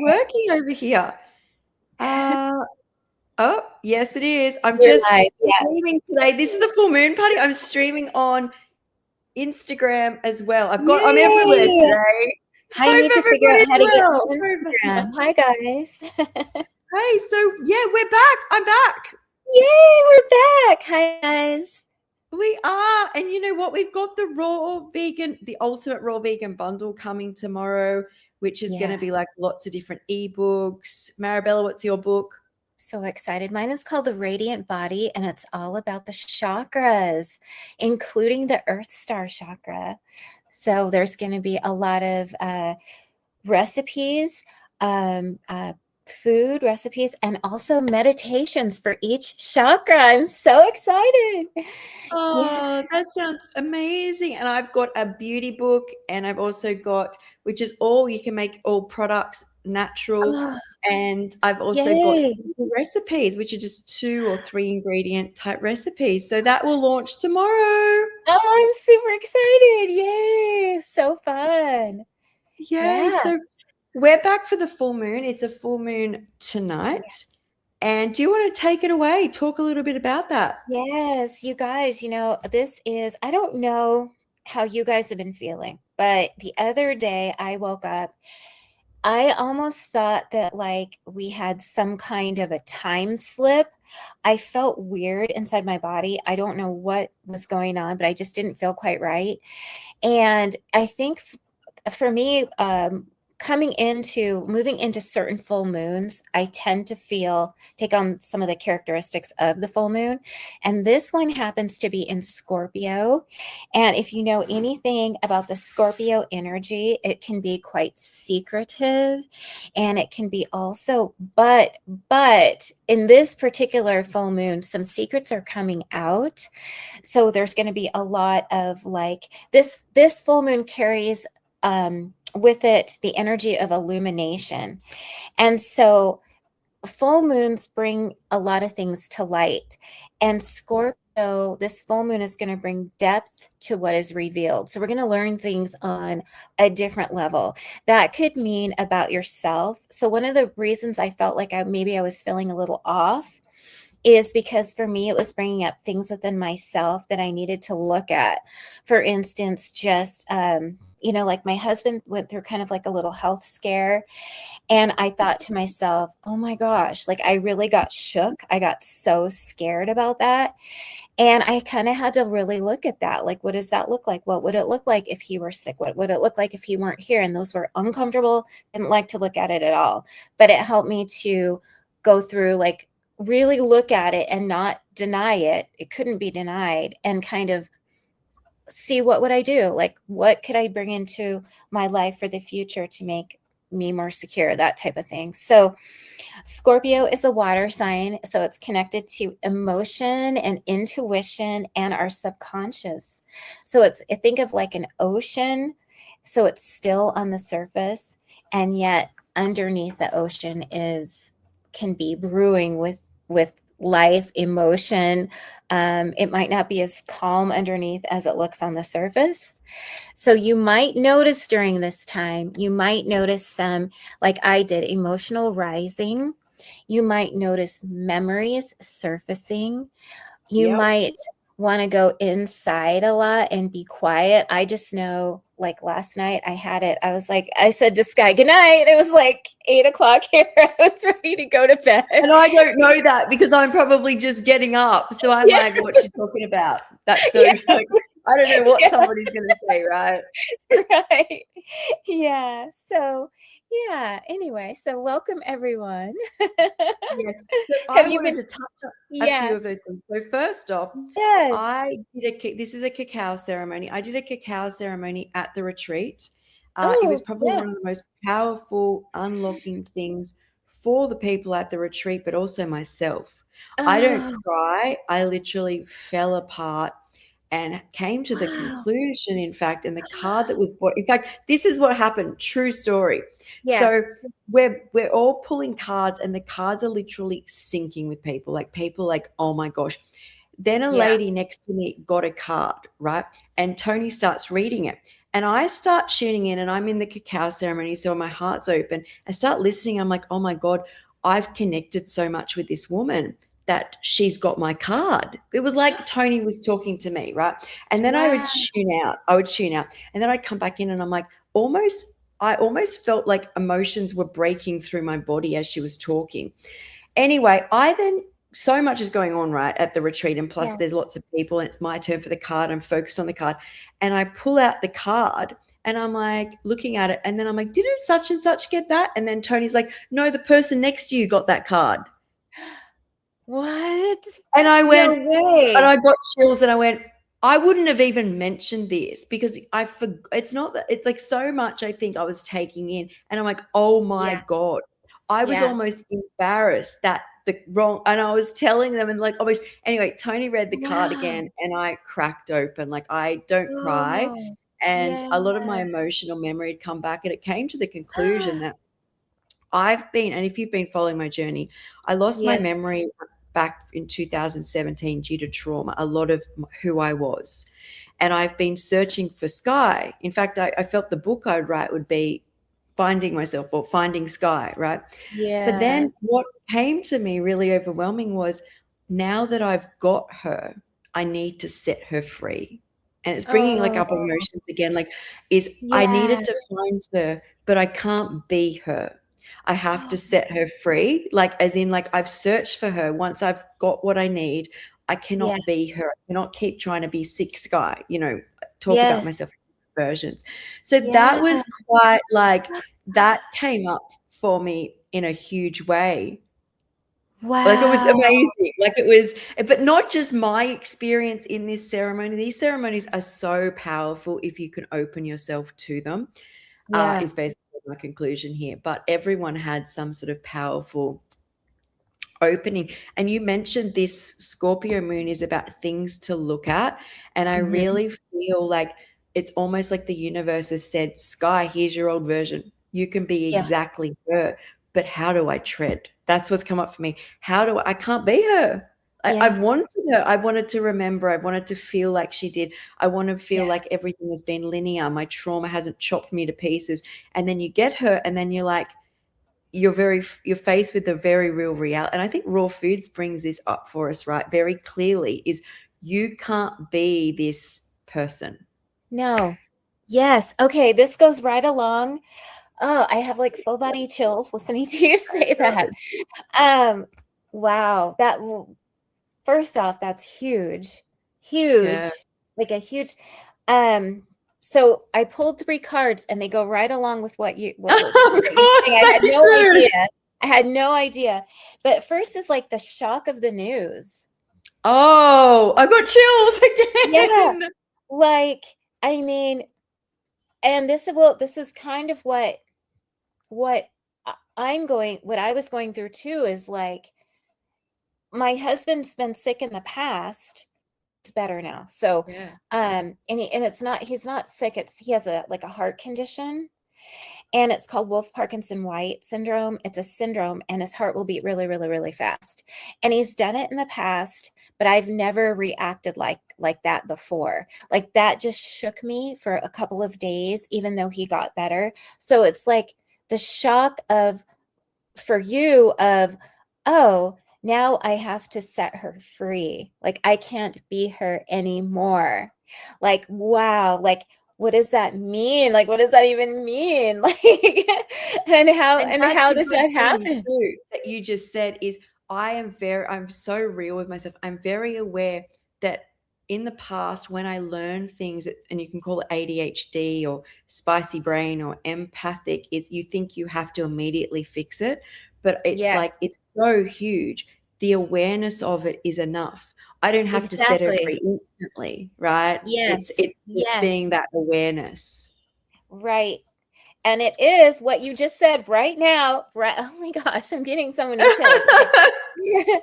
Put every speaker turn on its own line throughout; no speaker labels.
working over here? Oh, yes, it is. I'm
You're
just
live. Yeah.
streaming today. This is the full moon party. I'm streaming on Instagram as well. I'm everywhere
Yay!
I
I
hope
need to figure out
everybody's
how to get to
well. Sorry about
Instagram.
that.
Hi, guys.
Hey, so yeah, we're back. I'm back.
Yay, we're back. Hi, guys.
We are. And you know what? We've got the ultimate raw vegan bundle coming tomorrow, which is going to
Yeah,
be like lots of different ebooks. Marabella, what's your book?
so excited. Mine is called The Radiant Body, and it's all about the chakras, including the Earth Star chakra. So there's going to be a lot of recipes, um, uh, food recipes, and also meditations for each chakra. I'm so excited. Yeah.
Oh, that sounds amazing. And I've got a beauty book, and I've also got, which is all you can make all products natural.
Oh,
And I've also got
yay.
simple recipes, which are just 2 or 3 ingredient type recipes. So that will launch tomorrow.
Oh, I'm super excited. Yay. So fun.
Yay.
Yeah.
So we're back for the full moon. It's a full moon tonight. And do you want to take it away? Talk a little bit about that.
Yes, you guys, I don't know how you guys have been feeling, but the other day I woke up, I almost thought that like we had some kind of a time slip. I felt weird inside my body. I don't know what was going on, but I just didn't feel quite right. And I think for me, moving into certain full moons, I tend to take on some of the characteristics of the full moon. And this one happens to be in Scorpio. And if you know anything about the Scorpio energy, it can be quite secretive, and it can be also, but in this particular full moon, some secrets are coming out. So there's going to be a lot of like this full moon carries with it the energy of illumination. And so full moons bring a lot of things to light. And Scorpio, this full moon is going to bring depth to what is revealed. So we're going to learn things on a different level. That could mean about yourself. So one of the reasons I felt like maybe I was feeling a little off is because for me, it was bringing up things within myself that I needed to look at. For instance, just, like my husband went through kind of like a little health scare. And I thought to myself, oh my gosh, like I really got shook. I got so scared about that. And I kind of had to really look at that. Like, what does that look like? What would it look like if he were sick? What would it look like if he weren't here? And those were uncomfortable. Didn't like to look at it at all. But it helped me to go through, like, really look at it and not deny it. It couldn't be denied, and kind of see what would I do? Like, what could I bring into my life for the future to make me more secure, that type of thing. So Scorpio is a water sign, so it's connected to emotion and intuition and our subconscious. So think of like an ocean, so it's still on the surface, and yet underneath the ocean can be brewing with life, emotion. It might not be as calm underneath as it looks on the surface. So you might notice during this time, you might notice some, like I did, emotional rising. You might notice memories surfacing. You
Yep.
might want to go inside a lot and be quiet. I just know, like last night I had it. I said to Sky, good night. It was like 8 o'clock here. I was ready to go to bed.
And I don't know that because I'm probably just getting up. So I'm like, what's she talking about? That's so like, I don't know what somebody's going to say, right?
Right. Yeah. So, yeah. Anyway, so welcome everyone.
Yes. So
Have
I
you
wanted
been?
to touch on a
Yeah.
few of those things. So first off,
Yes.
this is a cacao ceremony. I did a cacao ceremony at the retreat. It was
Oh,
probably
yeah.
one of the most powerful unlocking things for the people at the retreat, but also myself. I don't
Oh,
cry. I literally fell apart and came to the
wow.
conclusion, in fact, and the card that was bought. In fact, this is what happened. True story.
Yeah.
So we're all pulling cards, and the cards are literally syncing with people. Like people, like, oh my gosh. Then a
Yeah.
lady next to me got a card, right? And Tony starts reading it. And I start tuning in, and I'm in the cacao ceremony. So my heart's open. I start listening. I'm like, oh my God, I've connected so much with this woman that she's got my card. It was like Tony was talking to me, right? And then I would
Wow.
tune out. I would tune out. And then I'd come back in, and I'm like, I almost felt like emotions were breaking through my body as she was talking. Anyway, I then so much is going on right at the retreat, and plus
Yeah.
there's lots of people, and it's my turn for the card. I'm focused on the card, and I pull out the card, and I'm like looking at it, and then I'm like, didn't such and such get that? And then Tony's like, no, the person next to you got that card.
What?
And I
No
went, and
way.
I got chills, and I went, I wouldn't have even mentioned this because it's not that it's like so much I think I was taking in, and I'm like, oh my
Yeah.
God. I was
Yeah.
almost embarrassed that the wrong, and I was telling them, and like almost anyway, Tony read the card
Wow.
again, and I cracked open. Like, I don't cry.
Oh,
And
yeah.
a lot of my emotional memory had come back, and it came to the conclusion that I've been, and if you've been following my journey, I lost my
Yes.
memory back in 2017 due to trauma, a lot of who I was. And I've been searching for Sky. In fact, I felt the book I'd write would be Finding Myself or Finding Sky, right? But
Yeah.
then what came to me really overwhelming was, now that I've got her, I need to set her free. And it's bringing like up
Oh,
emotions again, like, is I
yeah.
needed to find her, but I can't be her. I have to set her free, like as in like I've searched for her. Once I've got what I need, I
Yeah.
cannot be her. I cannot keep trying to be sick Sky, talk about
Yes.
myself in versions. So
Yeah.
that was quite like, that came up for me in a huge way. Like, it was
Wow.
amazing. Like, it was, but not just my experience in this ceremony. These ceremonies are so powerful if you can open yourself to them,
Yeah.
is basically my conclusion here. But everyone had some sort of powerful opening. And you mentioned this Scorpio moon is about things to look at. And I
Mhm.
really feel like it's almost like the universe has said, Sky, here's your old version. You can be
Yeah.
exactly her. But how do I tread? That's what's come up for me. I can't be her. I've
Yeah.
wanted her. I wanted to remember. I wanted to feel like she did. I want to feel
Yeah.
like everything has been linear. My trauma hasn't chopped me to pieces. And then you get her, and then you're like, you're faced with a very real reality. And I think raw foods brings this up for us, right, very clearly, is you can't be this person.
No. Yes. Okay. This goes right along. Oh, I have like full body chills listening to you say that. Um, wow. First off, that's huge.
Yeah.
Huge. Like a huge so I pulled 3 cards and they go right along with what you what
Of
what you're saying.
course
I
they
had no
do.
idea. I had no idea. But first is like the shock of the news.
Oh, I got
Yeah.
chills again.
Like, I mean, and this is kind of what what I was going through too is like my husband's been sick in the past. It's better now. So,
Yeah.
and it's not he's not sick. He has a like a heart condition, and it's called Wolff Parkinson White syndrome. It's a syndrome, and his heart will beat really, really, really fast. And he's done it in the past, but I've never reacted like that before. Like that just shook me for a couple of days, even though he got better. So it's like the shock of for you of, oh, now I have to set her free. Like I can't be her anymore. Like, wow, like what does that mean? Like what does that even mean? Like
And
and
that's
how
a
does
good
that
thing
happen?
too that you just said is, I'm so real with myself. I'm very aware that in the past when I learn things, and you can call it ADHD or spicy brain or empathic, is you think you have to immediately fix it, but it's
Yes,
like it's so huge. The awareness of it is enough. I don't have to set her
exactly.
free instantly, right? It's
Yes.
it's just
Yes.
being that awareness.
Right. And it is what you just said right now. Right. Oh my gosh, I'm getting so many chills. Okay.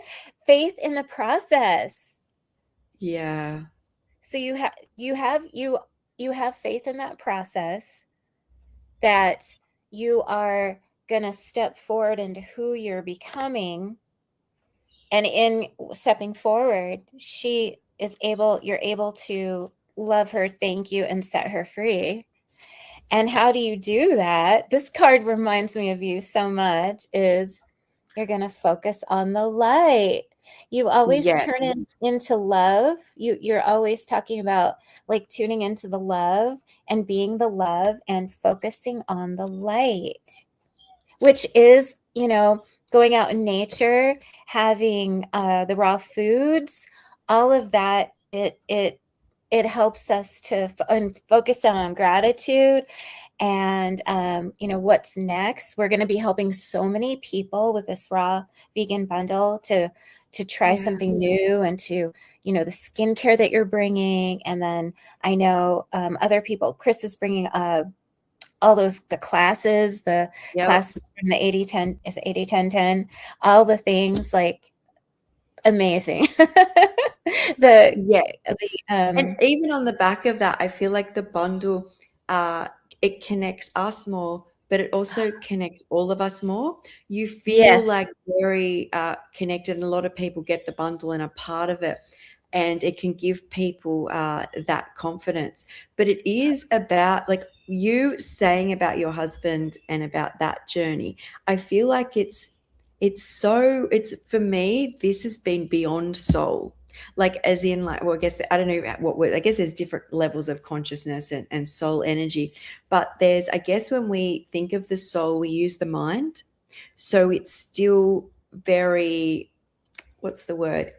Faith in the process.
Yeah.
So you have faith in that process that you are going to step forward into who you're becoming, and in stepping forward you're able to love her, thank you, and set her free. And how do you do that? This card reminds me of you so much, is you're going to focus on the light. You always
Yeah.
turn it into love. You're always talking about like tuning into the love and being the love and focusing on the light, which is, going out in nature, having the raw foods, all of that. It helps us to focus on gratitude and what's next. We're going to be helping so many people with this raw vegan bundle to try
Yeah.
something new, and to the skincare that you're bringing. And then I know other people, Chris is bringing all the
Yep.
classes from the 80-10, is it 80-10-10, all the things, like, amazing. the
Yeah.
the
And even on the back of that, I feel like the bundle, uh, it connects us more, but it also connects all of us more. You feel
yes.
like very connected, and a lot of people get the bundle and are part of it. And it can give people that confidence. But it is about, like you saying about your husband and about that journey. I feel like it's for me, this has been beyond soul, like as in, like, well, I guess I don't know what word, I guess there's different levels of consciousness and soul energy, but there's, I guess, when we think of the soul, we use the mind, so it's still very, what's the word,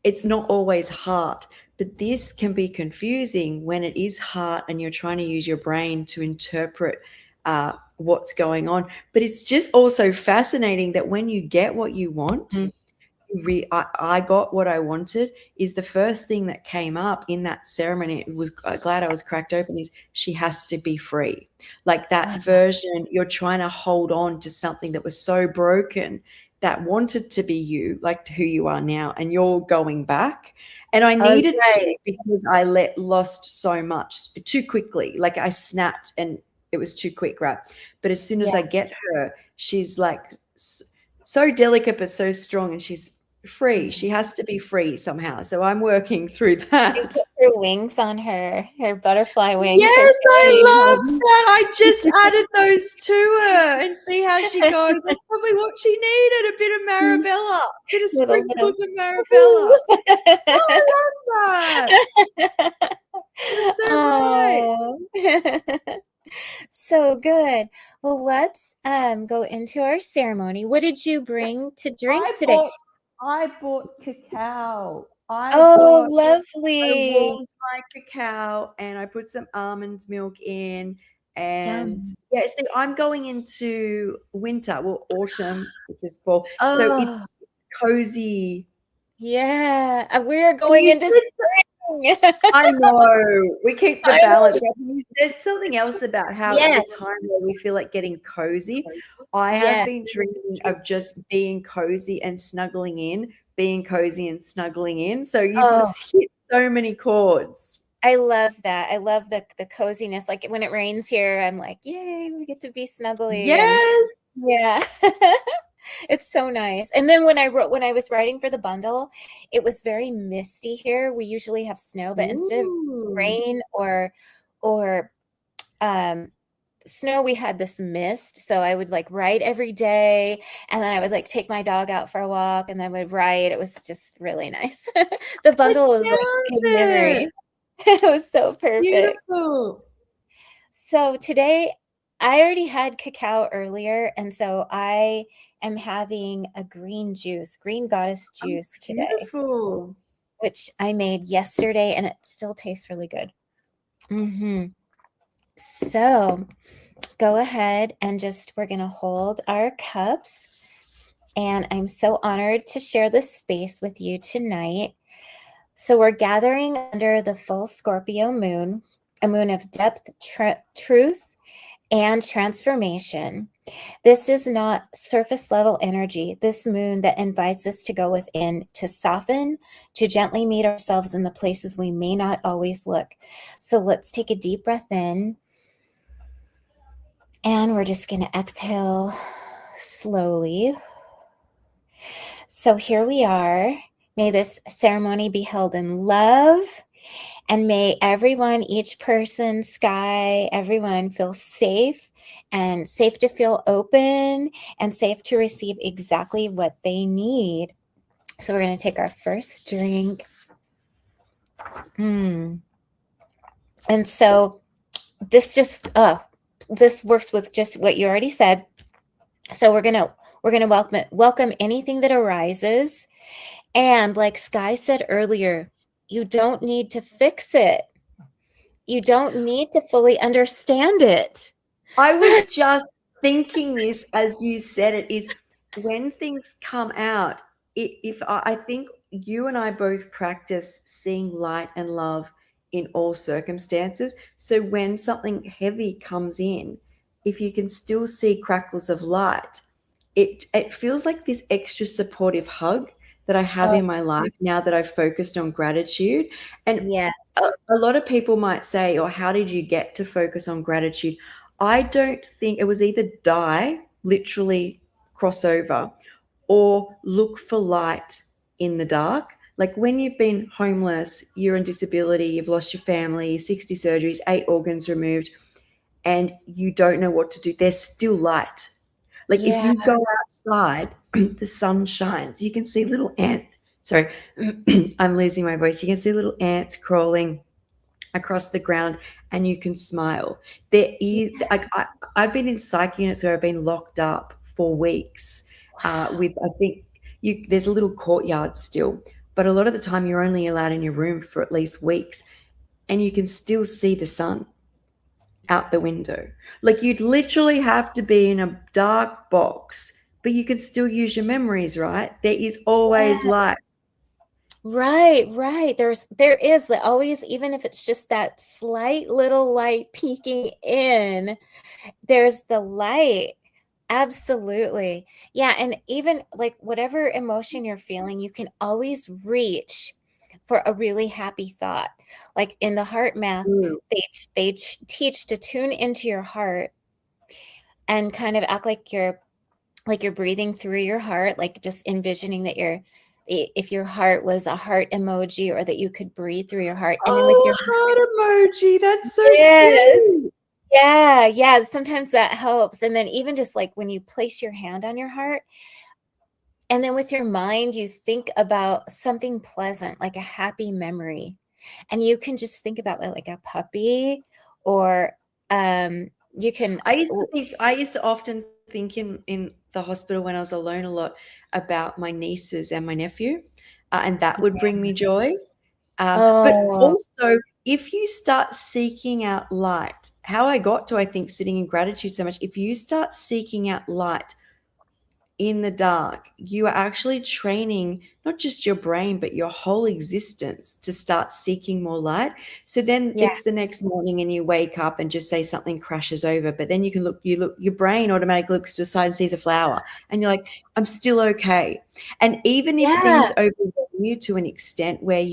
it's not always heart, but this can be confusing when it is heart and you're trying to use your brain to interpret what's going on. But it's just also fascinating that when you get what you want,
Mhm.
I got what I wanted, is the first thing that came up in that ceremony. It was glad I was cracked open. Is she has to be free, like that version. You're trying to hold on to something that was so broken, that wanted to be you, like who you are now, and you're going back. And I
Oh,
needed to,
right.
because I lost so much too quickly. Like I snapped, and it was too quick, right? But as soon as
Yeah.
I get her, she's like so delicate but so strong, and she's free. She has to be free somehow. So I'm working through
You
that.
put her wings on her butterfly wings, her
Yes,
fairy
I love
wings.
that. I just added those to her and see how she goes. That's probably what she needed, a bit of Marabella, a bit of
Little bit of
sprinkles of Marabella.
woo.
Oh, I love that. You're so right.
Oh. So good. Well, let's go into our ceremony. What did you bring to drink
I
today?
bought I bought cacao.
Oh,
I
lovely.
warmed my cacao and I put some almond milk in. And
Yum.
yeah, see, I'm going into winter, well, autumn, which is fall. So
Oh,
it's cozy.
yeah. We're
And
going
you
into
said,
spring.
I know, we keep the
I
balance.
know.
But you said something else about how it's a
Yes.
time where we feel like getting cozy. I have
Yes.
been dreaming of just being cozy and snuggling in, being cozy and snuggling in. So you've
Oh,
hit so many chords.
I love that. I love the coziness. Like when it rains here, I'm like, yay, we get to be snuggly. And
Yes.
yeah. It's so nice. And then when I was writing for the bundle, it was very misty here. We usually have snow, but instead of
Ooh.
rain or um snow, we had this mist. So I would like write every day, and then I would like take my dog out for a walk, and then would write. It was just really nice. The
It
bundle is like
sounds
good
it.
memories. It was so perfect.
Beautiful.
So today, I already had cacao earlier, and so I am having a green goddess
Oh,
juice today,
beautiful.
which I made yesterday, and it still tastes really good. So go ahead and we're going to hold our cups. And I'm so honored to share this space with you tonight. So we're gathering under the full Scorpio moon, a moon of depth, truth, and transformation. This is not surface level energy. This moon that invites us to go within, to soften, to gently meet ourselves in the places we may not always look. So let's take a deep breath in, and we're just going to exhale slowly. So here we are. May this ceremony be held in love And may everyone, each person, Sky, everyone feel safe and safe to feel open and safe to receive exactly what they need. So we're going to take our first drink. And so this just, this works with just what you already said. So we're gonna welcome anything that arises. And like Sky said earlier, you don't need to fix it. You don't need to fully understand it.
I was just thinking this as you said it, is when things come out, if I think you and I both practice seeing light and love in all circumstances. So when something heavy comes in, if you can still see crackles of light, it feels like this extra supportive hug that I have
Oh,
in my life now that I've focused on gratitude. And
yes.
a lot of people might say, or how did you get to focus on gratitude? I don't think it was either die, literally cross over, or look for light in the dark. Like when you've been homeless, you're in disability, you've lost your family, 60 surgeries, 8 organs removed, and you don't know what to do, there's still light. Like if
Yeah.
you go outside, the sun shines, you can see little ants. Sorry, I'm losing my voice. You can see little ants crawling across the ground and you can smile. There is, like, I've been in psych units where I've been locked up for weeks with, I think, there's a little courtyard still, but a lot of the time you're only allowed in your room for at least weeks and you can still see the sun out the window. Like you'd literally have to be in a dark box, but you can still use your memories, right? There is always
Yeah.
light.
Right. There is always, even if it's just that slight little light peeking in, there's the light. Absolutely. Yeah, and even like whatever emotion you're feeling, you can always reach for a really happy thought. Like in the heart math,
True.
they teach to tune into your heart and kind of act like you're breathing through your heart, like just envisioning that if your heart was a heart emoji, or that you could breathe through your heart. And then with
Oh,
your
heart emoji. That's so
yes.
cute.
Yeah, sometimes that helps. And then even just like when you place your hand on your heart, and then with your mind, you think about something pleasant, like a happy memory. And you can just think about like a puppy, or you can
I used to often think in the hospital when I was alone a lot about my nieces and my nephew, and that would bring me joy. But
oh,
also, if you start seeking out light, how I got to, I think, sitting in gratitude so much, if you start seeking out light in the dark, you are actually training not just your brain, but your whole existence to start seeking more light. So then
yeah,
it's the next morning and you wake up and just say something crashes over, but then your brain automatically looks to the side and sees a flower and you're like, I'm still okay. And even if things
yeah,
overwhelm you to an extent where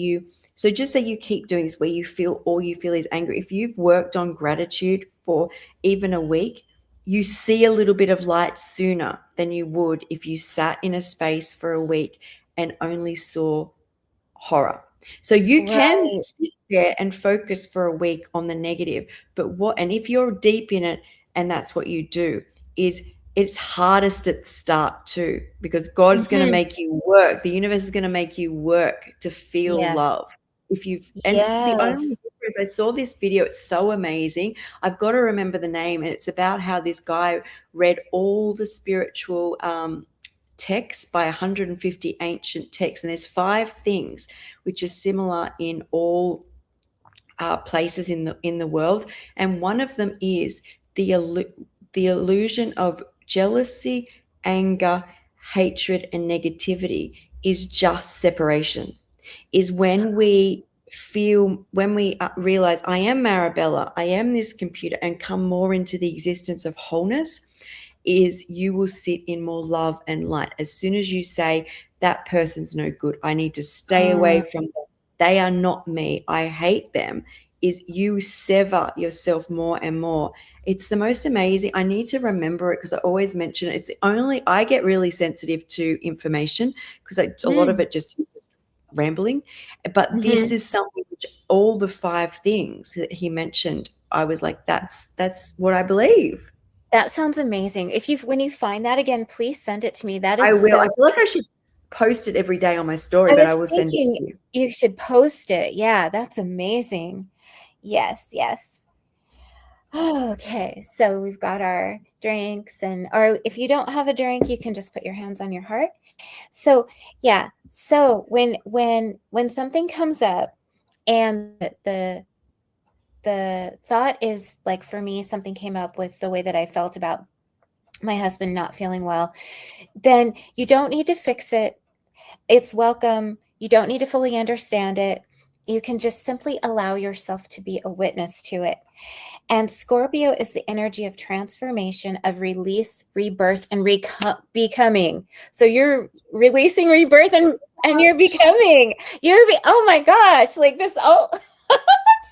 so just say you keep doing this, where you feel all you feel is anger. If you've worked on gratitude for even a week, you see a little bit of light sooner than you would if you sat in a space for a week and only saw horror. So you can
right,
sit there and focus for a week on the negative, and if you're deep in it and that's what you do, is it's hardest at the start too, because God's going to
hmm,
make you work. The universe is going to make you work to feel
yes,
love. If you've and the only
yes,
difference, I saw this video, it's so amazing. I've got to remember the name, and it's about how this guy read all the spiritual texts by 150 ancient texts, and there's 5 things which are similar in all places in the world, and one of them is the illusion of jealousy, anger, hatred, and negativity is just separation. Is when we realize I am Marabella, I am this computer, and come more into the existence of wholeness, is you will sit in more love and light. As soon as you say, that person's no good, I need to stay away
uh,
from them, they are not me, I hate them, is you sever yourself more and more. It's the most amazing. I need to remember it because I always mention it. It's only, I get really sensitive to information because a lot of
mm,
it just rambling. But this
Mhm.
is something which all the 5 things that he mentioned, I was like, that's what I believe.
That sounds amazing. If you when you find that again, please send it to me. That
I
is
will.
so
I feel like I should post it every day on my story,
I
but I
was
will send it
thinking
to you.
you should post it. Yeah, that's amazing. Yes, yes. Okay, so we've got our drinks and or if you don't have a drink, you can just put your hands on your heart. So, yeah. So when something comes up and the thought is like for me something came up with the way that I felt about my husband not feeling well, then you don't need to fix it. It's welcome. You don't need to fully understand it. You can just simply allow yourself to be a witness to it. And Scorpio is the energy of transformation, of release, rebirth, and becoming. So you're releasing, rebirth, and you're becoming. Oh my gosh, like this. Oh,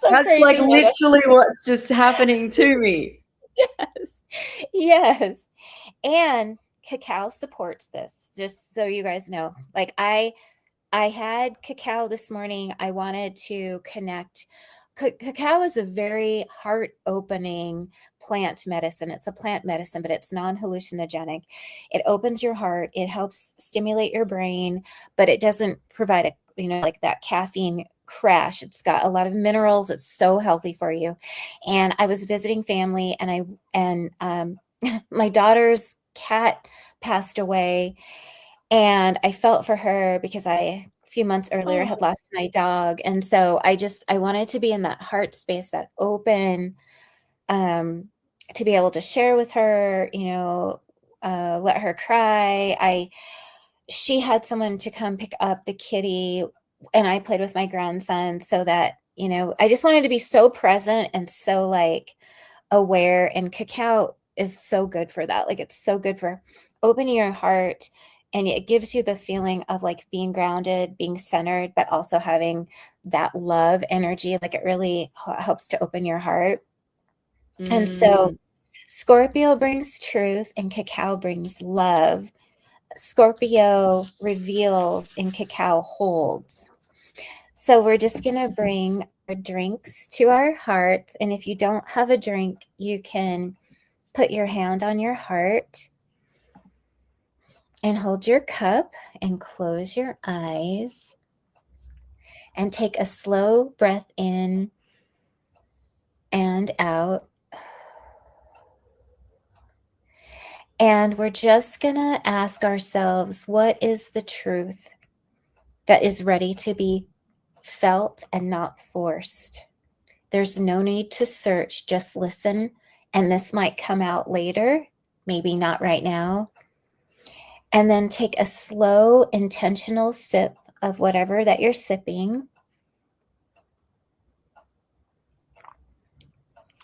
so
That's like
crazy.
literally what's just happening to me.
Yes, yes. And cacao supports this. Just so you guys know, like I had cacao this morning. I wanted to connect. Cacao is a very heart opening plant medicine. It's a plant medicine, but it's non hallucinogenic. It opens your heart, it helps stimulate your brain, but it doesn't provide like that caffeine crash. It's got a lot of minerals. It's so healthy for you. And I was visiting family and my daughter's cat passed away and I felt for her because a few months earlier had
Oh.
lost my dog. And so I wanted to be in that heart space, that open, um, to be able to share with her, let her cry. She had someone to come pick up the kitty and I played with my grandson so that, I just wanted to be so present and so like aware, and cacao is so good for that. Like it's so good for opening your heart, and it gives you the feeling of like being grounded, being centered, but also having that love energy. Like it really helps to open your heart. And so
Mm.
Scorpio brings truth and cacao brings love. Scorpio reveals and cacao holds. So we're just going to bring our drinks to our hearts. And if you don't have a drink, you can put your hand on your heart and hold your cup and close your eyes and take a slow breath in and out. And we're just going to ask ourselves, what is the truth that is ready to be felt and not forced? There's no need to search, just listen. And this might come out later, maybe not right now. And then take a slow, intentional sip of whatever that you're sipping.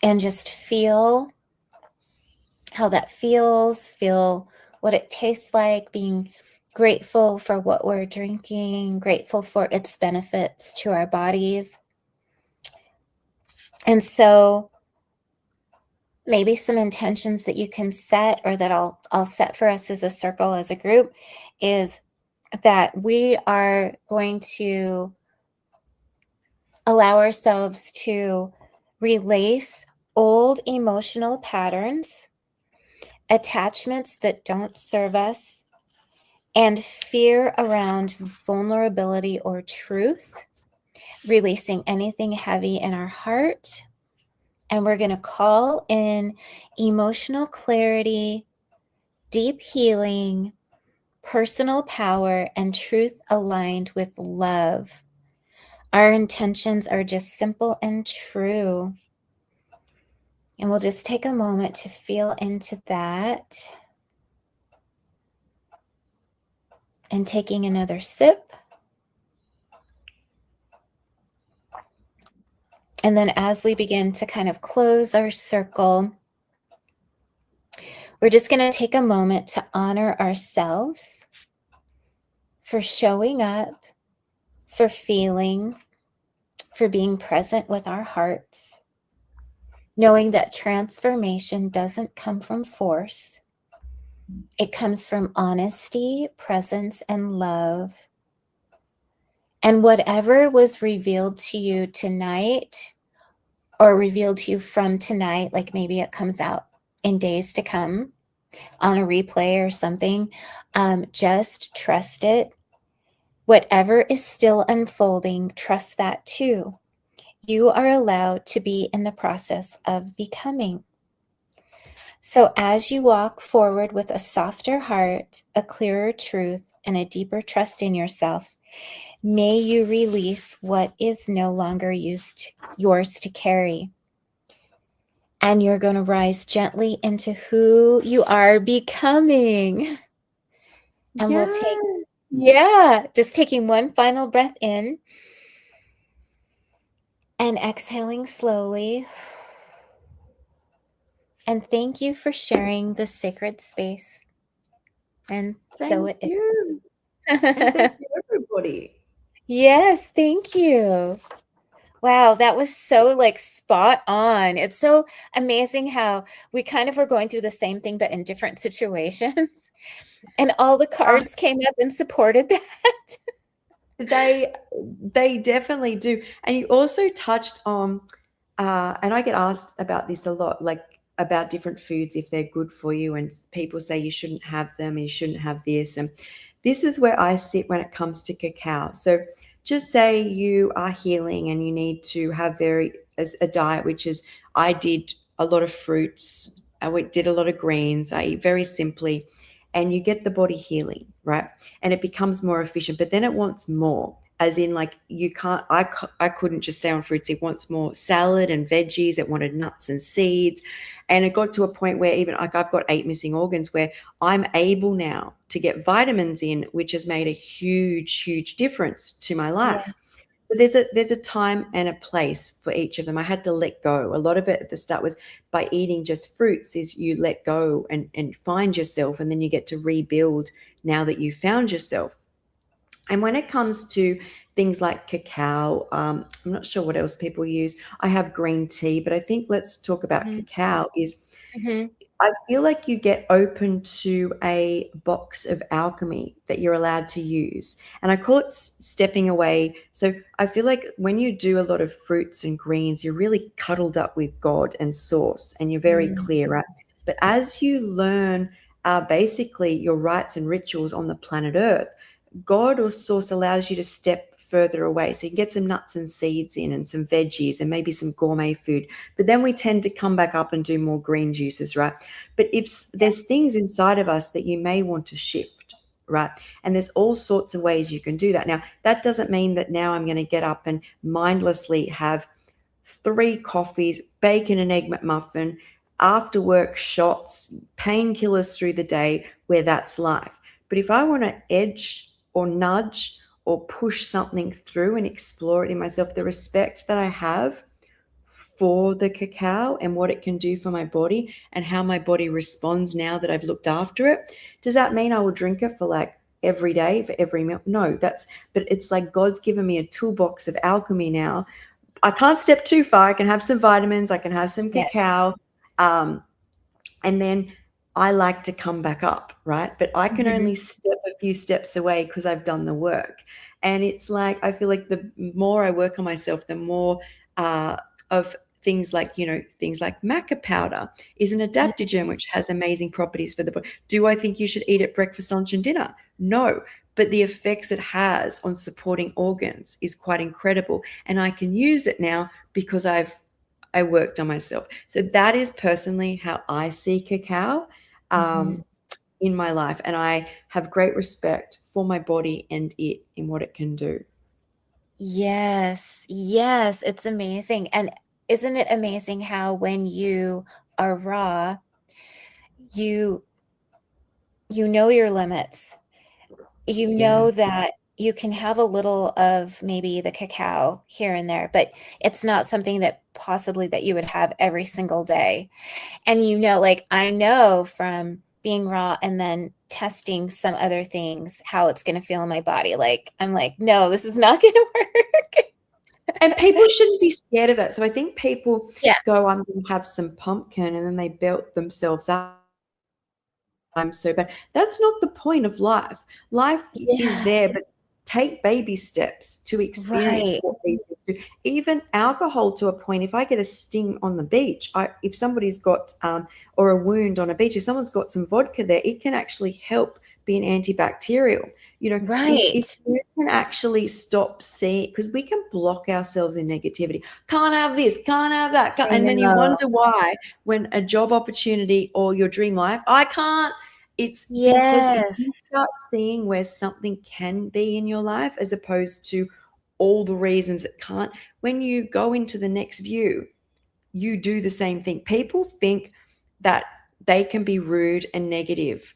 And just feel how that feels, feel what it tastes like, being grateful for what we're drinking, grateful for its benefits to our bodies. And so maybe some intentions that you can set, or that I'll set for us as a circle, as a group, is that we are going to allow ourselves to release old emotional patterns, attachments that don't serve us, and fear around vulnerability or truth, releasing anything heavy in our heart. And we're going to call in emotional clarity, deep healing, personal power, and truth aligned with love. Our intentions are just simple and true. And we'll just take a moment to feel into that. And taking another sip. And then as we begin to kind of close our circle, we're just going to take a moment to honor ourselves for showing up, for feeling, for being present with our hearts, knowing that transformation doesn't come from force. It comes from honesty, presence, and love. And whatever was revealed to you tonight or revealed to you from tonight, like maybe it comes out in days to come on a replay or something, just trust it. Whatever is still unfolding, trust that too. You are allowed to be in the process of becoming. So, as you walk forward with a softer heart, a clearer truth, and a deeper trust in yourself, may you release what is no longer yours to carry. And you're going to rise gently into who you are becoming. And we'll take, just taking one final breath in and exhaling slowly. And thank you for sharing the sacred space. And so
Thank
it
you.
is.
And thank you, everybody.
Yes, thank you. Wow, that was so like spot on. It's so amazing how we kind of were going through the same thing, but in different situations. And all the cards came up and supported that.
They definitely do. And you also touched on, and I get asked about this a lot, like about different foods if they're good for you, and people say you shouldn't have them, and you shouldn't have this. And this is where I sit when it comes to cacao. So just say you are healing and you need to have as a diet, which is I did a lot of fruits, did a lot of greens, I eat very simply, and you get the body healing, right? And it becomes more efficient, but then it wants more, as in like you can't I couldn't just stay on fruits. It wants more salad and veggies, it wanted nuts and seeds, and it got to a point where even like I've got 8 missing organs where I'm able now to get vitamins in, which has made a huge difference to my
Yeah.
life. But there's a time and a place for each of them. I had to let go. A lot of it at the start was by eating just fruits is you let go and find yourself, and then you get to rebuild now that you found yourself. And when it comes to things like cacao, I'm not sure what else people use. I have green tea, but I think let's talk about
Mhm.
cacao. Is
Mhm.
I feel like you get open to a box of alchemy that you're allowed to use. And I call it stepping away. So I feel like when you do a lot of fruits and greens, you're really cuddled up with God and source, and you're very
Mm.
clear, right? But as you learn basically your rites and rituals on the planet Earth, God or source allows you to step further away. So you can get some nuts and seeds in and some veggies and maybe some gourmet food. But then we tend to come back up and do more green juices, right? But if there's things inside of us that you may want to shift, right? And there's all sorts of ways you can do that. Now, that doesn't mean that now I'm going to get up and mindlessly have 3 coffees, bacon and egg McMuffin, after work shots, painkillers through the day, where that's life. But if I want to edge or nudge or push something through and explore it in myself, the respect that I have for the cacao and what it can do for my body and how my body responds now that I've looked after it, does that mean I will drink it for like every day, for every meal? No, but it's like God's given me a toolbox of alchemy now. I can't step too far. I can have some vitamins, I can have some
Yes.
cacao, um, and then I like to come back up, right? But I can
Mhm.
only step a few steps away because I've done the work. And it's like I feel like the more I work on myself, the more of things like, things like maca powder is an adaptogen which has amazing properties for the body. Do I think you should eat it breakfast, lunch, and dinner? No. But the effects it has on supporting organs is quite incredible. And I can use it now because I worked on myself. So that is personally how I see cacao
Mhm.
in my life. And I have great respect for my body and it in what it can do.
Yes, yes, it's amazing. And isn't it amazing how when you are raw, you you know your limits. You
Yeah.
know that you can have a little of maybe the cacao here and there, but it's not something that possibly that you would have every single day. And like I know from being raw and then testing some other things how it's going to feel in my body. Like I'm like, no, this is not going to work.
And people shouldn't be scared of that. So I think people
Yeah.
go, I'm going to have some pumpkin, and then they built themselves up. I'm so bad. That's not the point of life. Life is
Yeah.
there, but take baby steps to experience
Right.
what these things do. Even alcohol, to a point. If I get a sting on the beach, if somebody's got or a wound on a beach, if someone's got some vodka there, it can actually help be an antibacterial. You know, if
Right.
you can actually stop seeing, because we can block ourselves in negativity. Can't have this, can't have that,
I
and then you
know.
wonder why when a job opportunity or your dream life, I can't. It's because if you
Yes.
start seeing where something can be in your life as opposed to all the reasons it can't, when you go into the next view, you do the same thing. People think that they can be rude and negative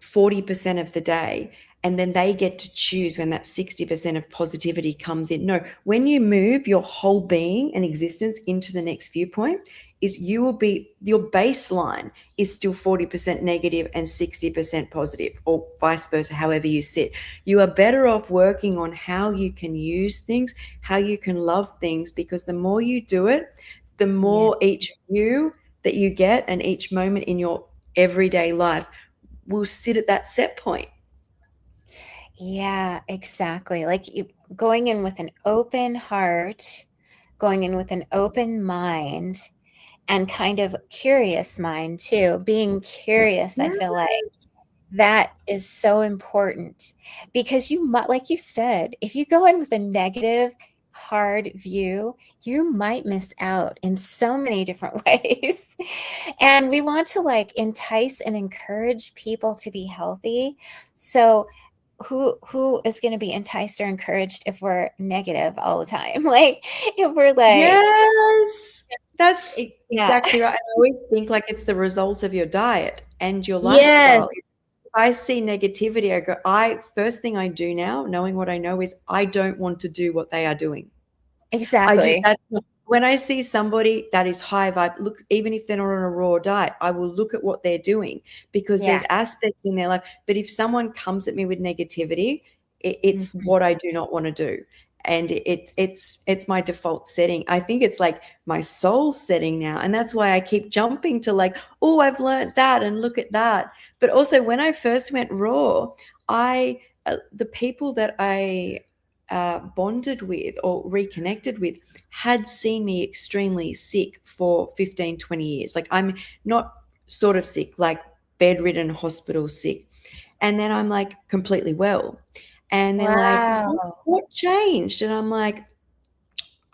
40% of the day, and then they get to choose when that 60% of positivity comes in. No, when you move your whole being and existence into the next viewpoint, is you will be, your baseline is still 40% negative and 60% positive, or vice versa, however you sit. You are better off working on how you can use things, how you can love things, because the more you do it, the
Yeah.
more each view that you get and each moment in your everyday life will sit at that set point.
Yeah, exactly. Like you going in with an open heart, going in with an open mind, and kind of curious mind too. Being curious, I
Yeah.
feel like that is so important because you might, like you said, if you go in with a negative, hard view, you might miss out in so many different ways. And we want to like entice and encourage people to be healthy. So who is going to be enticed or encouraged if we're negative all the time? Like if we're like,
Yes. That's
yeah,
exactly right. I always think like it's the result of your diet and your lifestyle.
yes,
If I see negativity, I go, first thing I do now, knowing what I know, is I don't want to do what they are doing. I just,
exactly.
that's not, when I see somebody that is high vibe, look, even if they're not on a raw diet, I will look at what they're doing, because there's
Yeah.
aspects in their life. But if someone comes at me with negativity, it's
Mhm.
what I do not want to do. And it's my default setting. I think it's like my soul setting now. And that's why I keep jumping to like, oh, I've learned that and look at that. But also when I first went raw, the people that I bonded with or reconnected with had seen me extremely sick for 15, 20 years. Like I'm not sort of sick, like bedridden, hospital sick. And then I'm like completely well. And they're like,
Wow.
what changed? And I'm like,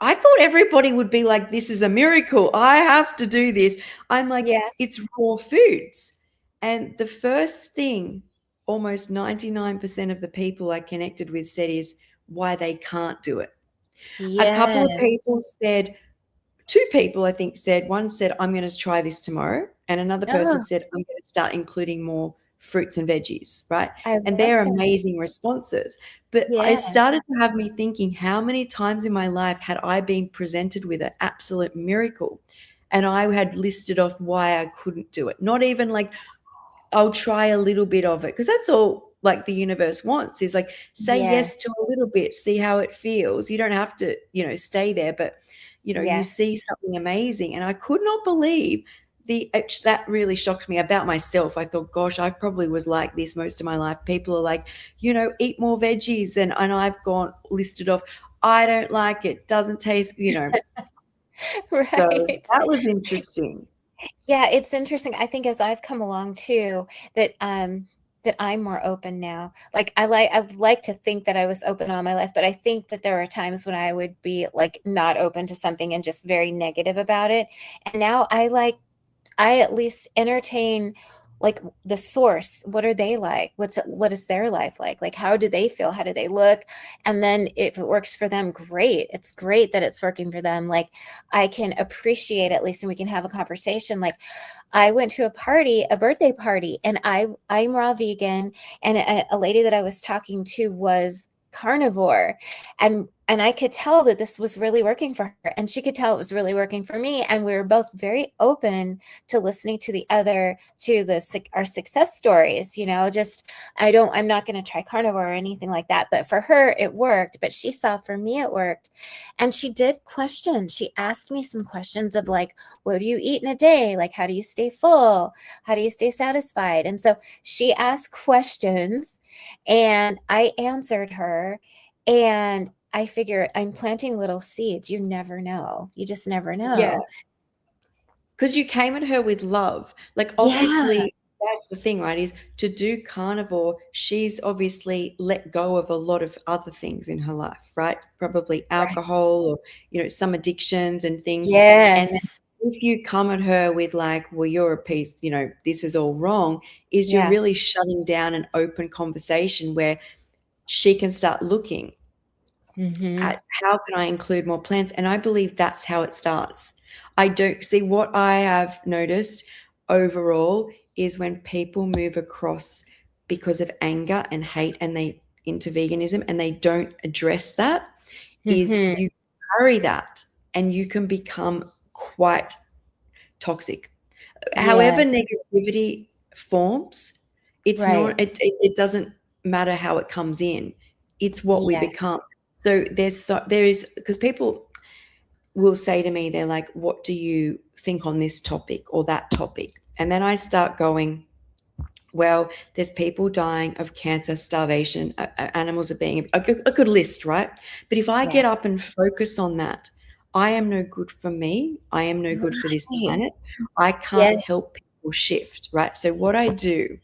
I thought everybody would be like, this is a miracle. I have to do this. I'm like,
Yes.
it's raw foods. And the first thing almost 99% of the people I connected with said is why they can't do it. A couple of
Yes.
people said, two people I think said, one said, I'm going to try this tomorrow. And another person
Oh,
said, I'm going to start including more fruits and veggies, right?
I
And
love
they're
that.
amazing responses. But it
Yes.
started to have me thinking, how many times in my life had I been presented with an absolute miracle? And I had listed off why I couldn't do it. Not even like, I'll try a little bit of it, because that's all like the universe wants, is like say yes to
Yes.
a little bit, see how it feels. You don't have to, stay there, but you
Yes.
see something amazing. And I could not believe that really shocked me about myself. I thought, gosh, I probably was like this most of my life. People are like, eat more veggies, and I've gone listed off, I don't like it, doesn't taste. So
Right.
that was interesting.
Yeah, it's interesting. I think as I've come along too, that I'm more open now. Like I like to think that I was open all my life, but I think that there are times when I would be like not open to something and just very negative about it. And now I at least entertain like the source. What are they like? What is their life like? Like how do they feel? How do they look? And then if it works for them, great. It's great that it's working for them. Like I can appreciate at least and we can have a conversation. Like I went to a party, a birthday party, and I'm raw vegan, and a lady that I was talking to was carnivore, and I could tell that this was really working for her, and she could tell it was really working for me, and we were both very open to listening to the other, to our success stories. Just I'm not going to try carnivore or anything like that, but for her it worked. But she saw for me it worked, and she did question. She asked me some questions of like, what do you eat in a day? Like, how do you stay full? How do you stay satisfied? And so she asked questions And I answered her, and I figure I'm planting little seeds. You never know. You just never
Yeah.
know.
Because you came at her with love. Like,
Yeah,
obviously, that's the thing, right? Is to do carnivore, she's obviously let go of a lot of other things in her life, right? Probably
right.
alcohol or, some addictions and things. And then
Yes.
if you come at her with, like, well, you're a piece, this is all wrong, is you're
Yeah.
really shutting down an open conversation where she can start looking
Mm-hmm.
at how can I include more plants? And I believe that's how it starts. I don't see what I have noticed overall is when people move across because of anger and hate and they into veganism and they don't address that is
Mm-hmm.
you carry that and you can become quite toxic. However
Yes.
negativity forms, it's
Right.
not it doesn't matter how it comes in. It's what we
Yes.
become. So there is because people will say to me, they're like, what do you think on this topic or that topic? And then I start going, well, there's people dying of cancer, starvation, animals are being a good list, right? But if I
Yeah.
get up and focus on that, I am no good for me. I am no good for this
Right.
planet. I can't
Yes.
help people shift, right? So what I do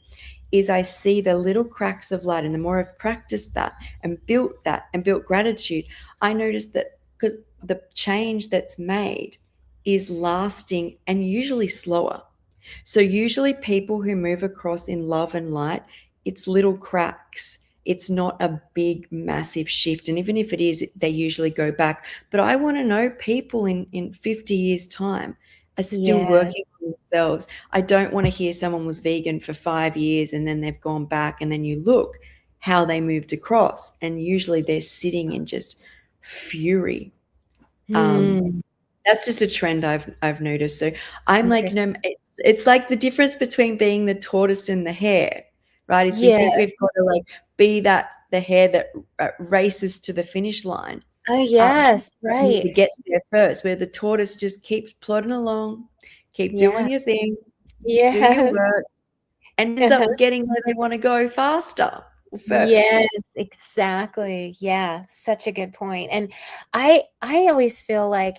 is I see the little cracks of light, and the more I've practiced that and built gratitude, I notice that because the change that's made is lasting and usually slower. So usually people who move across in love and light, it's little cracks. It's not a big, massive shift. And even if it is, they usually go back. But I want to know people in 50 years' time are still
Yes.
working on themselves. I don't want to hear someone was vegan for 5 years and then they've gone back and then you look how they moved across. And usually they're sitting in just fury. Um,
Hmm.
that's just a trend I've noticed. So I'm like, no,
Interesting.
it's like the difference between being the tortoise and the hare, right? Is we think we've
Yes.
got to like be the hare that races to the finish line,
Oh,
um,
yes.
who
Right.
gets there first. Where the tortoise just keeps plodding along, keep
Yeah.
doing your thing, do your
Yes.
work, and ends up getting where they want to go faster or
Yes,
first.
exactly. Yeah, such a good point. And I always feel like,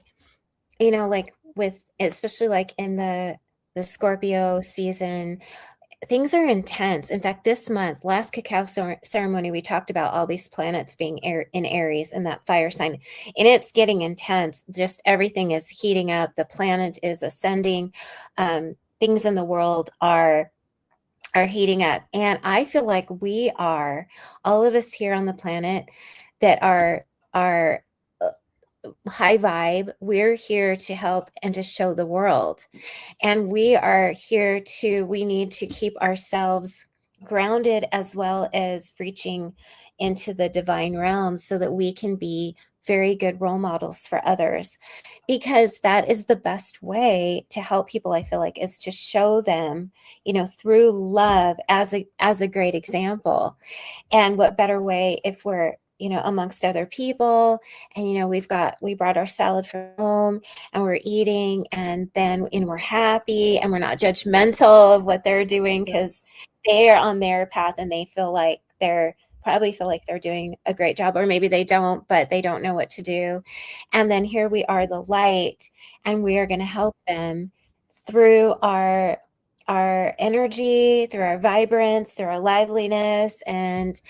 like with especially like in the Scorpio season, things are intense. In fact, this month, last cacao ceremony, we talked about all these planets being in Aries and that fire sign, and it's getting intense. Just everything is heating up. The planet is ascending. Things in the world are heating up. And I feel like we are, all of us here on the planet that are high vibe, we're here to help and to show the world. And we need to keep ourselves grounded as well as reaching into the divine realms so that we can be very good role models for others, because that is the best way to help people. I feel like is to show them, through love as a great example. And what better way if we're, amongst other people, and we brought our salad from home and we're eating, and then we're happy and we're not judgmental of what they're doing because they are on their path and they probably feel like they're doing a great job, or maybe they don't, but they don't know what to do. And then here we are, the light, and we are going to help them through our energy, through our vibrance, through our liveliness, and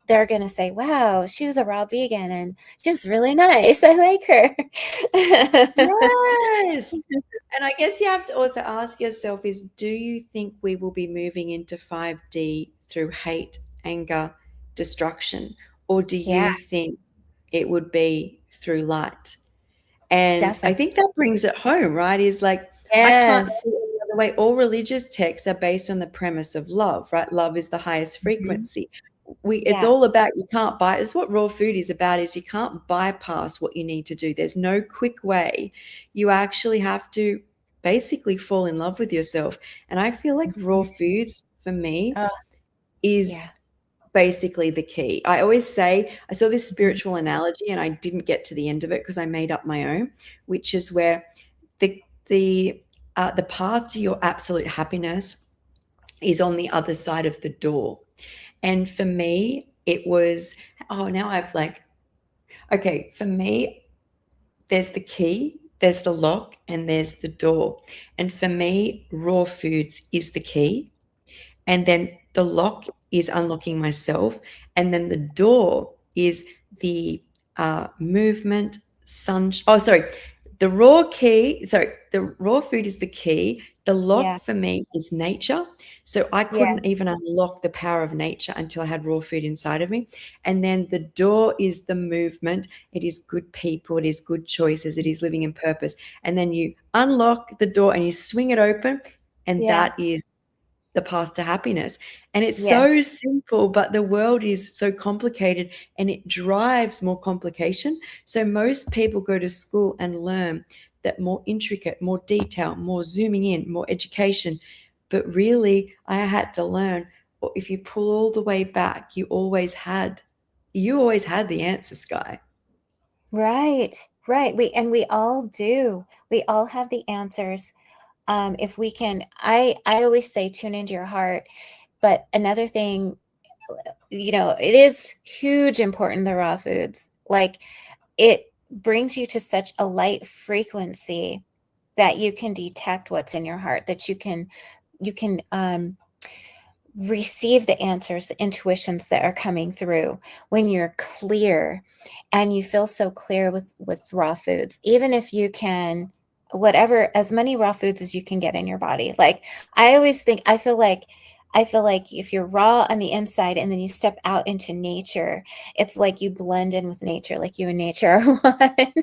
they're going to say, wow, she was a raw vegan and she was really nice. I like her.
Yes. And I guess you have to also ask yourself is do you think we will be moving into 5D through hate, anger, destruction? Or do
Yeah,
you think it would be through light? And I
definitely.
think that brings it home, right? Is like, I can't see
Yes.
it any other way. All religious texts are based on the premise of love, right? Love is the highest
Mhm.
frequency. It's
Yeah.
all about you can't buy it's what raw food is about is you can't bypass what you need to do. There's no quick way. You actually have to basically fall in love with yourself. And I feel like raw
Mhm.
foods for me
Oh,
is
yeah.
basically the key. I always say I saw this
Mhm.
spiritual analogy and I didn't get to the end of it because I made up my own, which is where the the path to your absolute happiness is on the other side of the door. And for me, it was, oh, now I've like, okay, for me, there's the key, there's the lock, and there's the door. And for me, raw foods is the key. And then the lock is unlocking myself. And then the door is the movement, oh, sorry. The raw food is the key. The
Yeah.
lock for me is nature. So I couldn't
Yes.
even unlock the power of nature until I had raw food inside of me. And then the door is the movement. It is good people. It is good choices. It is living in purpose. And then you unlock the door and you swing it open. And
Yeah.
that is the path to happiness. And it's
Yes.
so simple, but the world is so complicated and it drives more complication. So most people go to school and learn that more intricate, more detail, more zooming in, more education. But really, I had to learn, well, if you pull all the way back, you always had the answer, Sky.
Right. Right. We all do. We all have the answers. If we can, I always say tune into your heart. But another thing, it is huge important, the raw foods. Like, it brings you to such a light frequency that you can detect what's in your heart, that you can receive the answers, the intuitions that are coming through when you're clear. And you feel so clear with raw foods, even if you can, whatever, as many raw foods as you can get in your body. Like, I always think, I feel like if you're raw on the inside and then you step out into nature, it's like you blend in with nature, like you and nature are one.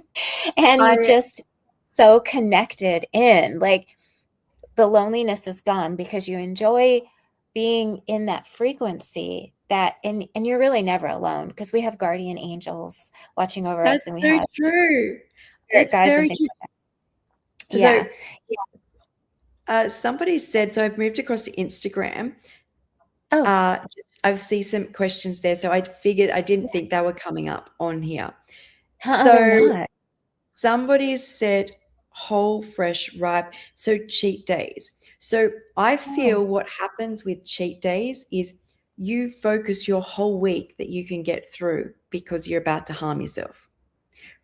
And you
I
just so connected in, like, the loneliness is gone because you enjoy being in that frequency, and you're really never alone, because we have guardian angels watching over us, and
That's
we
so
have
true.
spirit
It's
guides and
very
things
true.
like that.
So
Yeah.
somebody said, so I've moved across to Instagram.
Oh.
Uh, I see some questions there, so I didn't think they were coming up on here.
They're
So
not.
somebody said whole, fresh, ripe, so cheat days. So I
Oh.
feel what happens with cheat days is you focus your whole week that you can get through because you're about to harm yourself,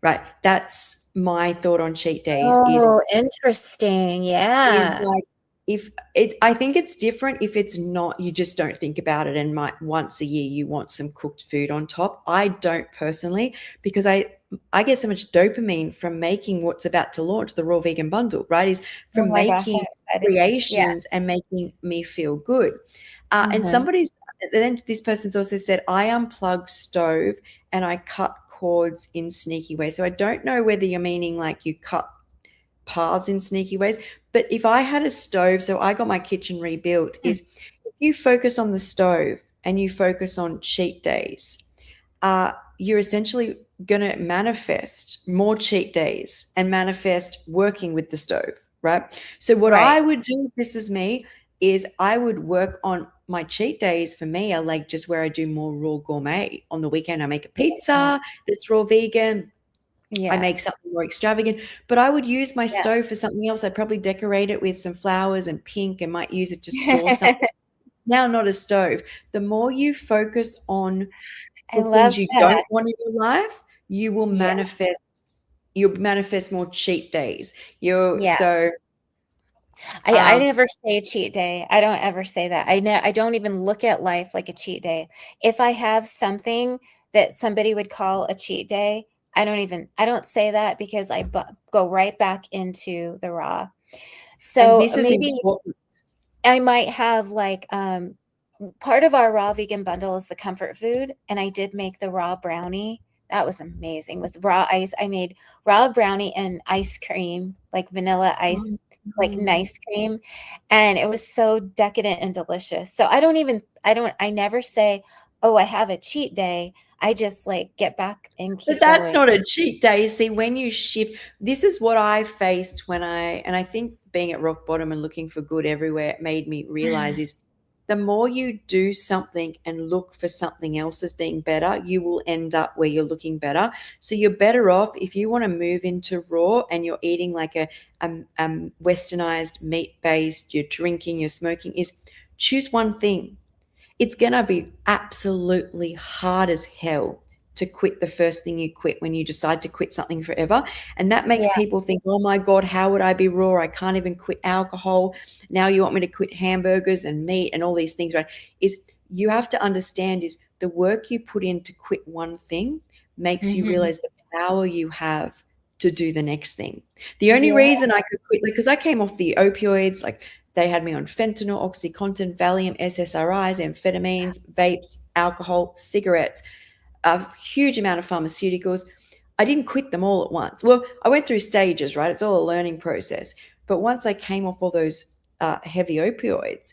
right? That's my thought on cheat days
Oh, interesting.
is
Yeah.
like if it I think it's different if it's not, you just don't think about it and might once a year you want some cooked food on top. I don't personally, because I get so much dopamine from making what's about to launch, the raw vegan bundle, right? Is
Oh
from
my gosh, I'm
making
excited. Yeah.
creations and making me feel good. And
Hmm.
somebody's then this person's also said, I unplug stove and I cut cords in sneaky ways. So I don't know whether you're meaning like you cut paths in sneaky ways. But if I had a stove, so I got my kitchen rebuilt, is if you focus on the stove and you focus on cheat days, you're essentially going to manifest more cheat days and manifest working with the stove, right? So what
Right.
I would do if this was me is I would work on my cheat days. For me are like just where I do more raw gourmet. On the weekend I make a
Yeah.
pizza that's raw vegan. I
Yeah.
make something more extravagant, but I would use my
Yeah.
stove for something else. I'd probably decorate it with some flowers and pink and might use it to store something. Now, not a stove. The more you focus on
I
the things
love
you don't
that.
want in your life, you will
Yeah.
manifest. You'll manifest more cheat days. You're
Yeah.
so
I
um,
never say cheat day. I don't ever say that. I don't even look at life like a cheat day. If I have something that somebody would call a cheat day, I don't say that, because go right back into the raw.
and
So
this is
maybe
important.
I might have, like, part of our raw vegan bundle is the comfort food, and I did make the raw brownie. That was amazing with raw ice. I made raw brownie and ice cream, like vanilla ice, like
Mhm.
nice cream, and it was so decadent and delicious. So I never say, "Oh, I have a cheat day." I just, like, get back and
But
keep
that's
going.
not a cheat day. See, when you shift, this is what I faced and I think being at rock bottom and looking for good everywhere made me realize is the more you do something and look for something else as being better, you will end up where you're looking better. So you're better off if you want to move into raw and you're eating like a westernized meat based, you're drinking, you're smoking, is choose one thing. It's going to be absolutely hard as hell to quit the first thing you quit when you decide to quit something forever. And that makes
Yeah.
people think, oh my God, how would I be raw? I can't even quit alcohol. Now you want me to quit hamburgers and meat and all these things, right? Is you have to understand is the work you put in to quit one thing makes you
Hmm.
realize the power you have to do the next thing. The only
Yeah.
reason I could quit, because I came off the opioids, like they had me on fentanyl, Oxycontin, Valium, SSRIs, amphetamines, vapes, alcohol, cigarettes, a huge amount of pharmaceuticals. I didn't quit them all at once. Well, I went through stages, right? It's all a learning process. But once I came off all those heavy opioids,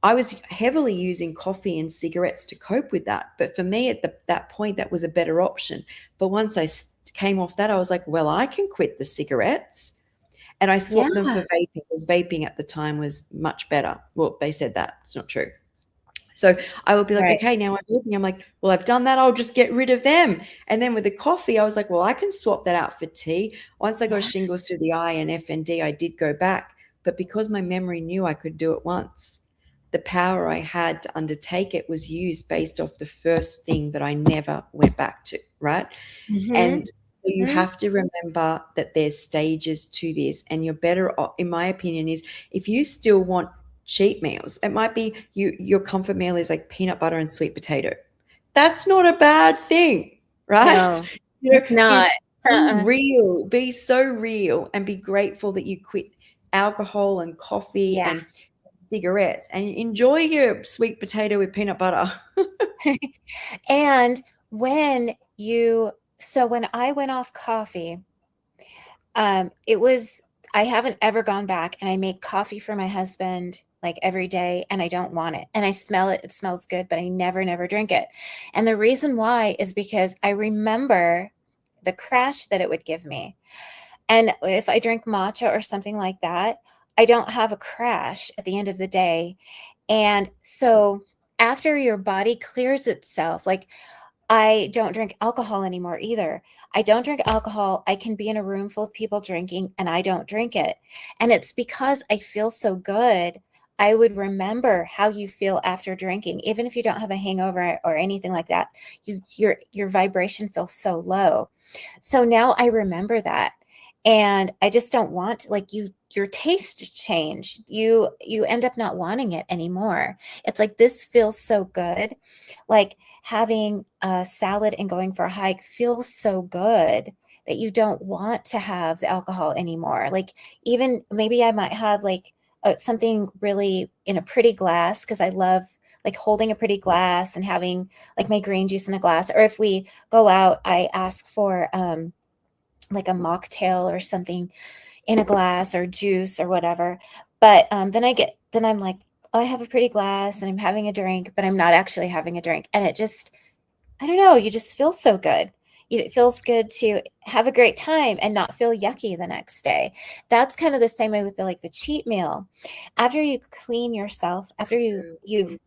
I was heavily using coffee and cigarettes to cope with that. But for me, at that point, that was a better option. But once I came off that, I was like, well, I can quit the cigarettes. And I
Yeah.
swapped them for vaping because vaping at the time was much better. Well, they said that. It's not true. So I would be like,
Right.
okay, now I'm vaping. I'm like, well, I've done that. I'll just get rid of them. And then with the coffee, I was like, well, I can swap that out for tea. Once I got
Yeah.
shingles through the eye and FND, I did go back. But because my memory knew I could do it once, the power I had to undertake it was used based off the first thing that I never went back to, right?
Hmm.
And you have to remember that there's stages to this, and you're better off, in my opinion, is if you still want cheat meals, it might be your comfort meal is like peanut butter and sweet potato. That's not a bad thing, right?
No,
You know,
it's not.
is be
Uh-uh.
real, be so real, and be grateful that you quit alcohol and coffee
Yeah.
and cigarettes and enjoy your sweet potato with peanut butter.
And when you, so when I went off coffee, it was, I haven't ever gone back, and I make coffee for my husband like every day, and I don't want it. And I smell it, it smells good, but I never drink it. And the reason why is because I remember the crash that it would give me. And if I drink matcha or something like that, I don't have a crash at the end of the day. And so after your body clears itself, like I don't drink alcohol anymore either. I don't drink alcohol. I can be in a room full of people drinking and I don't drink it. And it's because I feel so good. I would remember how you feel after drinking, even if you don't have a hangover or anything like that. Your vibration feels so low. So now I remember that. And I just don't want, like, your taste change. You end up not wanting it anymore. It's like this feels so good. Like having a salad and going for a hike feels so good that you don't want to have the alcohol anymore. Like even maybe I might have like something really in a pretty glass because I love like holding a pretty glass and having like my green juice in a glass. Or if we go out, I ask for like a mocktail or something in a glass or juice or whatever. But then I'm like, oh, I have a pretty glass and I'm having a drink, but I'm not actually having a drink. And it just, I don't know, you just feel so good. It feels good to have a great time and not feel yucky the next day. That's kind of the same way with the like the cheat meal. After you clean yourself, after you've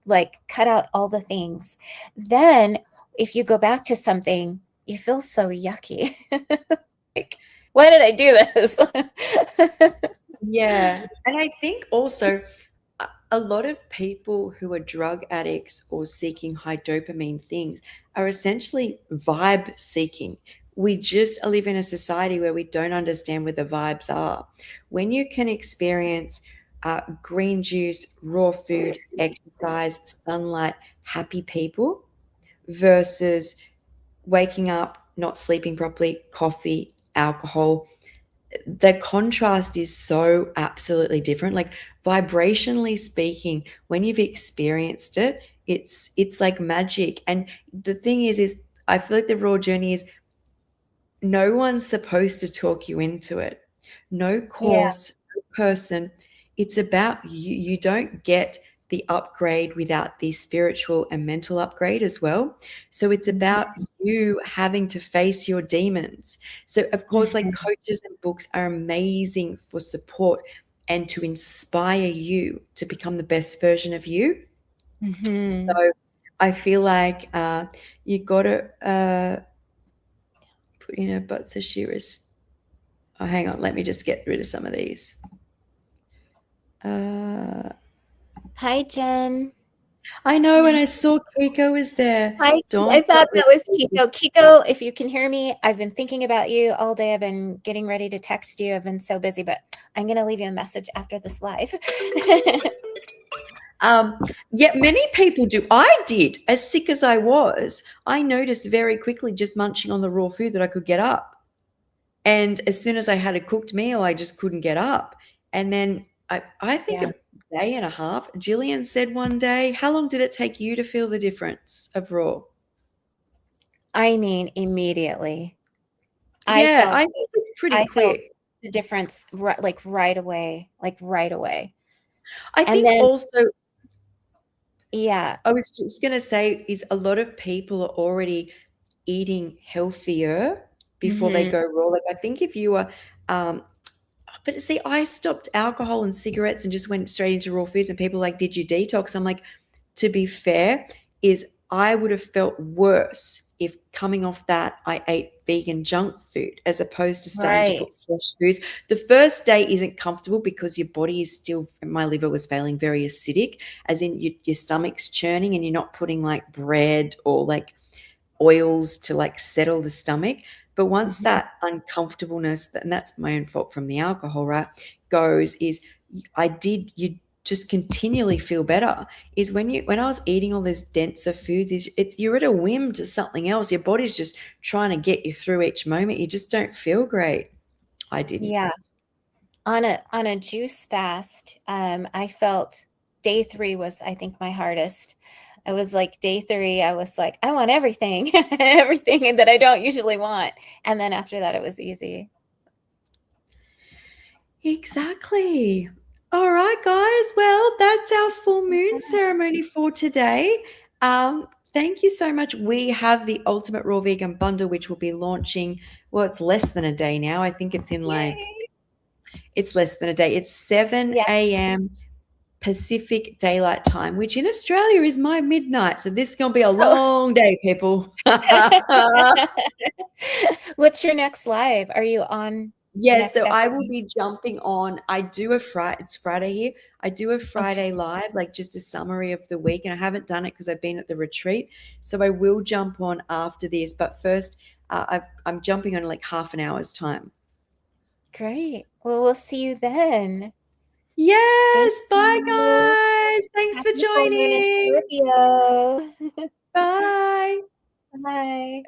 like cut out all the things, then if you go back to something, you feel so yucky. Like, why did I do this?
Yeah. And I think also a lot of people who are drug addicts or seeking high dopamine things are essentially vibe seeking. We just live in a society where we don't understand where the vibes are. When you can experience green juice, raw food, exercise, sunlight, happy people versus waking up, not sleeping properly, coffee, alcohol, the contrast is so absolutely different. Like vibrationally speaking, when you've experienced it, it's like magic. And the thing is I feel like the raw journey is no one's supposed to talk you into it. No
Yeah.
course, no person. It's about you. You don't get the upgrade without the spiritual and mental upgrade as well. So it's about
Mhm.
you having to face your demons. So, of course, like
Mhm.
coaches and books are amazing for support and to inspire you to become the best version of you.
Mhm.
So, I feel like you got to put in a but Sashira's. Oh, hang on. Let me just get rid of some of these. Uh,
Hi, Jen.
I know when I saw Kiko was there.
I
Dawn thought
thought
it
that was
was
Kiko. Kiko, if you can hear me, I've been thinking about you all day. I've been getting ready to text you. I've been so busy, but I'm going to leave you a message after this live.
Um, yet many people do. I did, as sick as I was. I noticed very quickly just munching on the raw food that I could get up. And as soon as I had a cooked meal, I just couldn't get up. And then I think
Yeah.
a day and a half, Jillian said one day, how long did it take you to feel the difference of raw?
I mean, immediately. I
Yeah,
felt
I think it's pretty
I felt
quick.
the difference like right away, like right away.
I
And
think
then
also
yeah.
I was just going to say is a lot of people are already eating healthier before they
Mhm.
go raw. Like I think if you were, um, but see, I stopped alcohol and cigarettes and just went straight into raw foods. And people are like, did you detox? I'm like, to be fair, is I would have felt worse if coming off that I ate vegan junk food as opposed to starting to
Right.
put fresh foods. The first day isn't comfortable because your body is still, my liver was failing very acidic, as in your stomach's churning and you're not putting like bread or like oils to like settle the stomach. But once
Mhm.
that uncomfortableness, and that's my own fault from the alcohol, right, goes, is you just continually feel better. Is when I was eating all these denser foods, is it's you're at a whim to something else. Your body's just trying to get you through each moment. You just don't feel great. I didn't.
Yeah. On a juice fast, I felt day 3 was, I think, my hardest. I was like day 3, I was like, I want everything, everything that I don't usually want. And then after that, it was easy.
Exactly. All right, guys. Well, that's our full moon ceremony for today. Thank you so much. We have the Ultimate Raw Vegan Bundle, which will be launching. Well, it's less than a day now. I think it's in like,
Yay.
it's less than a day. It's 7 a.m. Pacific Daylight Time, which in Australia is my midnight. So this is going to be a
Oh.
long day, people.
What's your next live? Are you on
Yes,
next
so
after
I will
me?
be jumping on. I do a Friday, it's Friday here. I do a
Okay,
Friday live, like just a summary of the week, and I haven't done it because I've been at the retreat. So I will jump on after this, but first, I'm jumping on in like half an hour's time.
great. Well, we'll see you then. Thank
Yes, bye
you.
guys. Thanks for
Happy full moon in
joining.
Scorpio.
Bye.
Bye.